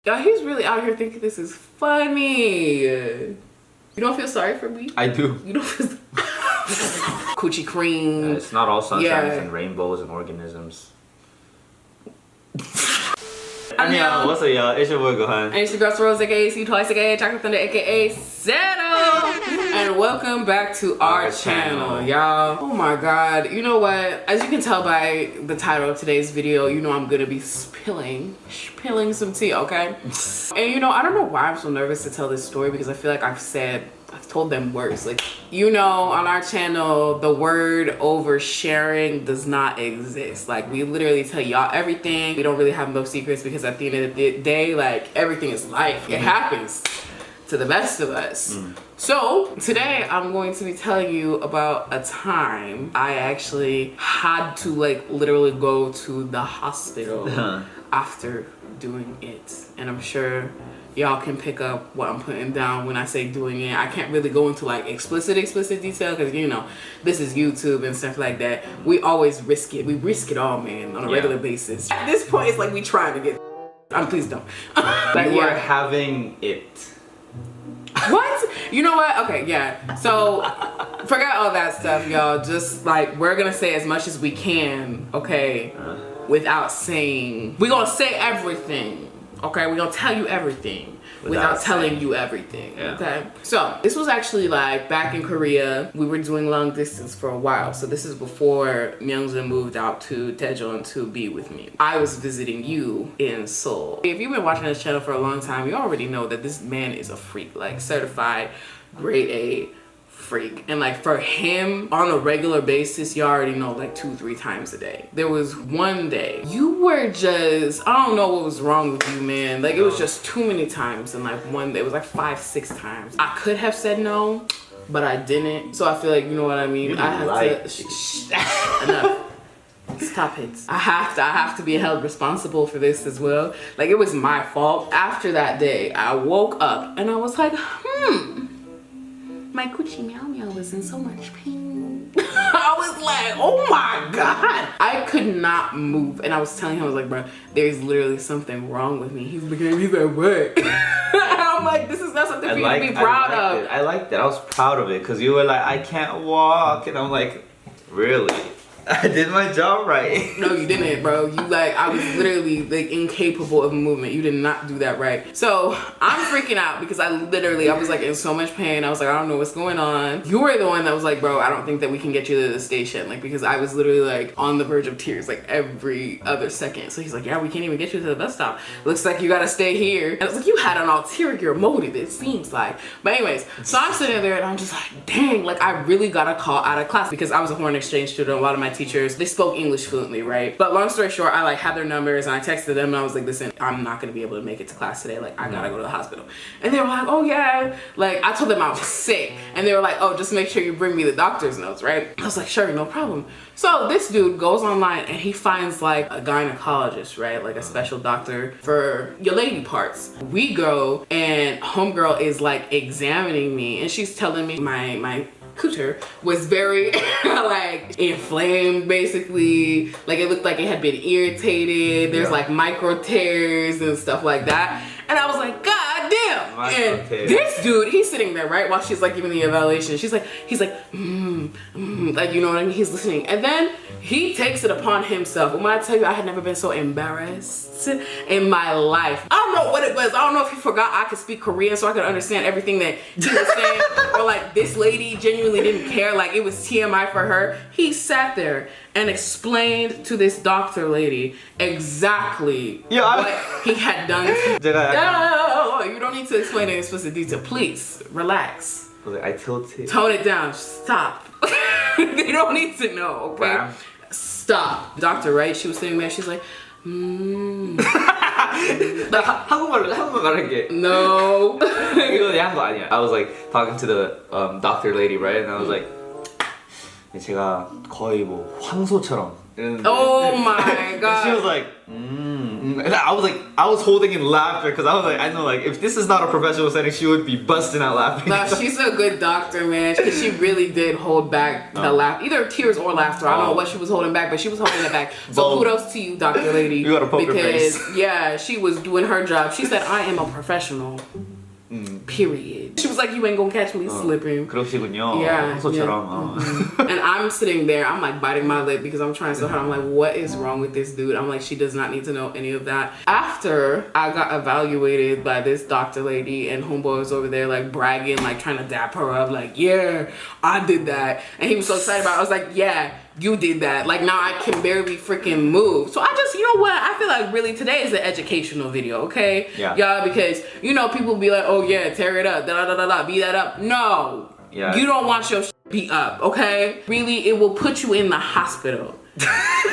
Y'all, he's really out here thinking this is funny. You don't feel sorry for me? I do. You don't feel coochie cream. It's not all sunshines and rainbows and organisms. 안녕, what's up, y'all? It's your boy Gohan. And it's your girl Cerose, aka C twice, aka Chocolate Thunder, aka cedoux. And welcome back to our channel, y'all. Oh my god. You know what? As you can tell by the title of today's video, you know I'm gonna be spilling some tea, okay? And you know, I don't know why I'm so nervous to tell this story because I feel like I've told them worse. Like, you know, on our channel, the word oversharing does not exist. Like, we literally tell y'all everything. We don't really have no secrets because at the end of the day, like, everything is life. It happens to the best of us. So today I'm going to be telling you about a time I actually had to like literally go to the hospital after doing it. And I'm sure y'all can pick up what I'm putting down when I say doing it. I can't really go into like explicit detail because, you know, this is YouTube and stuff like that. We always risk it. We risk it all, man, on a regular basis. At this point, it's like we trying to get please don't. But you are having it. What? You know what? Okay, yeah. So forget all that stuff, y'all. Just like, we're gonna say as much as we can, okay, without saying, we're gonna say everything, okay? We're gonna tell you everything without telling you everything, okay? So this was actually like back in Korea. We were doing long distance for a while. So this is before Myungja moved out to Daejeon to be with me. I was visiting you in Seoul. If you've been watching this channel for a long time, you already know that this man is a freak, like certified grade A freak. And like for him on a regular basis, you already know, like 2-3 times a day. There was one day you were just, I don't know what was wrong with you, man. Like it was just too many times. And like one day it was like 5-6 times. I could have said no, but I didn't. So I feel like, you know what I mean? I have to enough. Stop it. I have to be held responsible for this as well. Like it was my fault. After that day, I woke up and I was like, my coochie meow meow was in so much pain. I was like, oh my god. I could not move. And I was telling him, I was like, bro, there's literally something wrong with me. He's looking at me, he's like, what? I'm like, this is not something for you to be proud of. I liked it. I was proud of it because you were like, I can't walk. And I'm like, really? I did my job right. No, you didn't, bro. You like, I was literally like incapable of movement. You did not do that right. So I'm freaking out because I was like in so much pain. I was like, I don't know what's going on. You were the one that was like, bro, I don't think that we can get you to the station. Like, because I was literally like on the verge of tears like every other second. So he's like, yeah, we can't even get you to the bus stop. Looks like you gotta stay here. And I was like, you had an ulterior motive, it seems like. But anyways, so I'm sitting there and I'm just like, dang, like I really got a call out of class because I was a foreign exchange student. A lot of my teachers, they spoke English fluently, right? But long story short, I like had their numbers and I texted them and I was like, listen, I'm not gonna be able to make it to class today. Like I gotta go to the hospital. And they were like, oh yeah. Like I told them I was sick and they were like, oh, just make sure you bring me the doctor's notes, right? I was like, sure, no problem. So this dude goes online and he finds like a gynecologist, right? Like a special doctor for your lady parts. We go and homegirl is like examining me and she's telling me my cooter was very like inflamed, basically. Like it looked like it had been irritated. There's like micro tears and stuff like that. And I was like, god damn. And this dude, he's sitting there, right, while she's like giving the evaluation. He's like, like, you know what I mean? He's listening. And then he takes it upon himself. And when I tell you, I had never been so embarrassed in my life. I don't know what it was. I don't know if he forgot I could speak Korean so I could understand everything that he was saying. Or like this lady genuinely didn't care. Like it was TMI for her. He sat there and explained to this doctor lady exactly what he had done. No, you don't need to explain it in explicit detail. Please, relax. I tilted. Tone it down. Stop. They don't need to know, okay? Wow. Stop. Doctor, right? She was sitting there. She's like, 한국말로 말할게. No. 이거 내가 한 거 아니야. I was like talking to the doctor lady, right? And I was like, 제가 거의 뭐 황소처럼 And Oh my god. she was like, and I was holding in laughter because I was like, I know, like, if this is not a professional setting, she would be busting out laughing. No, she's a good doctor, man. Because she really did hold back the laugh, either tears or laughter. I don't know what she was holding back, but she was holding it back. So kudos to you, Dr. Lady. You got a poker face. Yeah, she was doing her job. She said, I am a professional. Period. She was like, you ain't gonna catch me slipping. 그러시군요. Yeah. 평소처럼. And I'm sitting there, I'm like biting my lip because I'm trying so hard. I'm like, what is wrong with this dude? I'm like, she does not need to know any of that. After I got evaluated by this doctor lady and homeboy was over there like bragging, like trying to dap her up, like, yeah, I did that. And he was so excited about it. I was like, yeah, you did that. Like now I can barely freaking move. So I just, you know what? I feel like really today is an educational video, okay? Yeah. Y'all, because you know people be like, oh yeah, tear it up, da da da da, beat that up. No. Yeah. You don't want your beat up, okay? Really, it will put you in the hospital.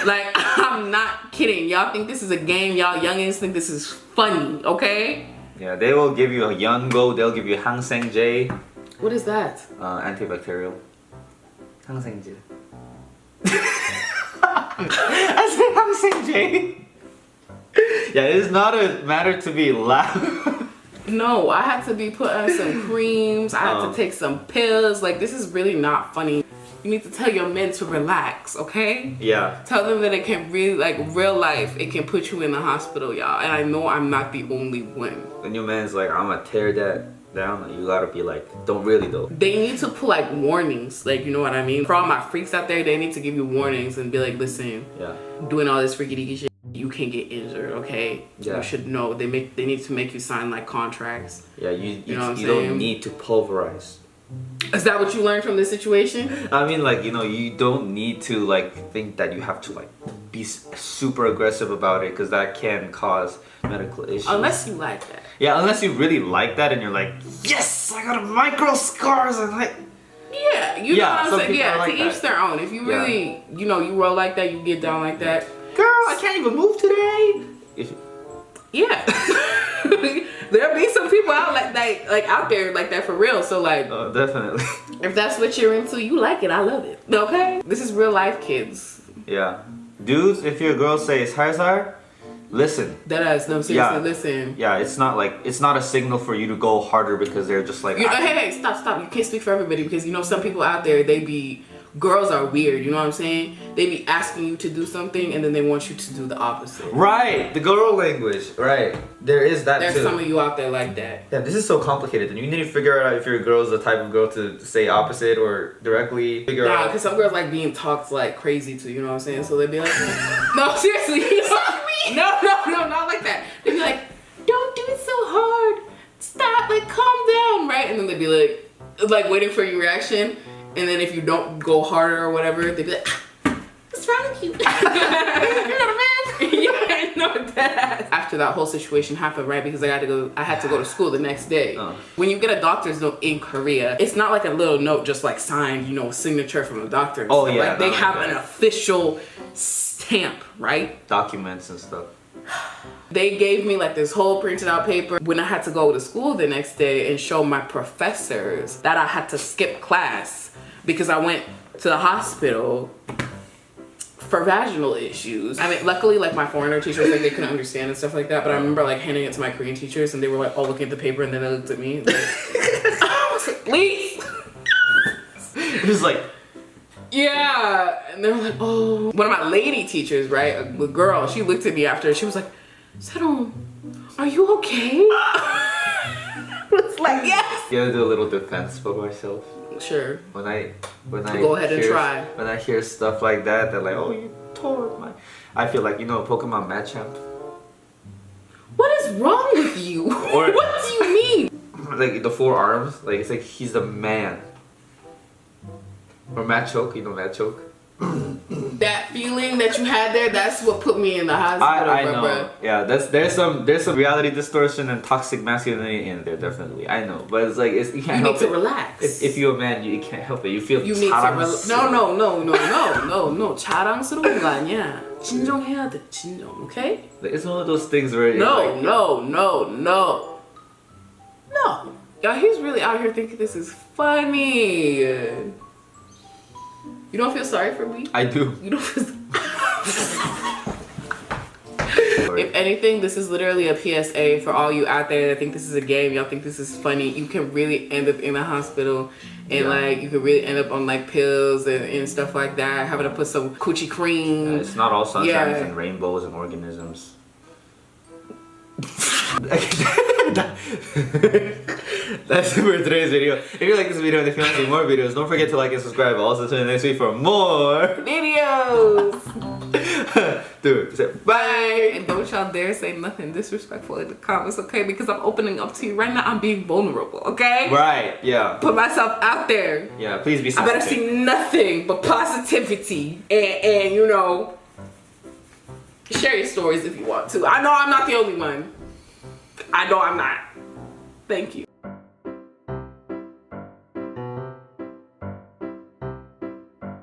Like, I'm not kidding. Y'all think this is a game. Y'all youngins think this is funny, okay? Yeah, they will give you a Yungo, they'll give you 항생제. What is that? Antibacterial. 항생제. I said 항생제. Yeah, it is not a matter to be loud. No, I had to be put on some creams. I had to take some pills. Like, this is really not funny. You need to tell your men to relax, okay? Yeah. Tell them that it can really, like, real life, it can put you in the hospital, y'all. And I know I'm not the only one. The new man's like, I'm gonna tear that down. You gotta be like, don't really though. They need to put like warnings, like, you know what I mean? For all my freaks out there, they need to give you warnings and be like, listen, doing all this freaky deaky shit, you can get injured, okay? Yeah. You should know. They need to make you sign like contracts. Yeah, you know what I'm don't saying? need to pulverize. Is that what you learned from this situation? I mean, like, you know, you don't need to like think that you have to like be super aggressive about it because that can cause medical issues. Unless you like that. Yeah, unless you really like that and you're like, yes, I got a micro scars and like. Yeah, you know what I'm saying? Yeah, like to each their own. If you really, you know, you roll like that, you get down like that. Girl, I can't even move today. Yeah. There'll be some people out like out there like that for real. So like, definitely. If that's what you're into, you like it. I love it. Okay, this is real life, kids. Yeah, dudes, if your girl says "Harzar," listen. Deadass, no, seriously, listen. Yeah, it's not a signal for you to go harder because they're just like. Hey, stop! You can't speak for everybody because you know some people out there girls are weird, you know what I'm saying? They be asking you to do something and then they want you to do the opposite. Right, the girl language. Right, there is that. There's some of you out there like that. Yeah, this is so complicated, and you need to figure out if your girl's the type of girl to say opposite or directly figure out. Because some girls like being talked like crazy to, you know what I'm saying? So they be like, no, seriously, you know? No, not like that. They be like, don't do it so hard. Stop, like calm down, right? And then they be like waiting for your reaction. And then if you don't go harder or whatever, they'd be like, what's wrong with you? You're not a man. Yeah, no, that. After that whole situation happened, right? Because I had to go to school the next day. When you get a doctor's note in Korea, it's not like a little note just like signed, you know, signature from a doctor. And stuff. Like, they have an official stamp, right? Documents and stuff. They gave me like this whole printed out paper when I had to go to school the next day and show my professors that I had to skip class because I went to the hospital for vaginal issues. I mean, luckily, like my foreigner teachers, like they couldn't understand and stuff like that. But I remember like handing it to my Korean teachers, and they were like all looking at the paper, and then they looked at me. Like, I was like, please. It was like, yeah, and they were like, oh. One of my lady teachers, right, a girl, she looked at me after. She was like, "Cedoux, are you okay?" I was like, yes. You gotta do a little defense for myself. Sure. When I go ahead and try. When I hear stuff like that, they're like, "Oh, you tore my." I feel like, you know, Pokemon Machamp. What is wrong with you? Or, what do you mean? Like the 4 arms, like it's like he's the man. Or Machoke, you know Machoke. That feeling that you had there, that's what put me in the hospital. I know. Bro. Yeah, there's some reality distortion and toxic masculinity in there, definitely. I know, but it's like you can't help it. You need to relax. If you're a man, you can't help it. You feel. You need to relax. No. 자랑스러운 거 아니야. 진정해야 돼. 진정. Okay? It's one of those things where. No. Y'all, he's really out here thinking this is funny. You don't feel sorry for me? I do. You don't feel If anything, this is literally a PSA for all you out there that think this is a game, y'all think this is funny. You can really end up in the hospital and like you could really end up on like pills and stuff like that, having to put some coochie cream. It's not all sunshine and rainbows and organisms. That's it for today's video. If you like this video and if you want to see more videos, don't forget to like and subscribe. Also tune in next week for more videos. Dude, say bye. And don't y'all dare say nothing disrespectful in the comments, okay? Because I'm opening up to you right now. I'm being vulnerable, okay? Right, yeah. Put myself out there. Yeah, please be sensitive. I better see nothing but positivity and you know, share your stories if you want to. I know I'm not the only one. I know I'm not. Thank you.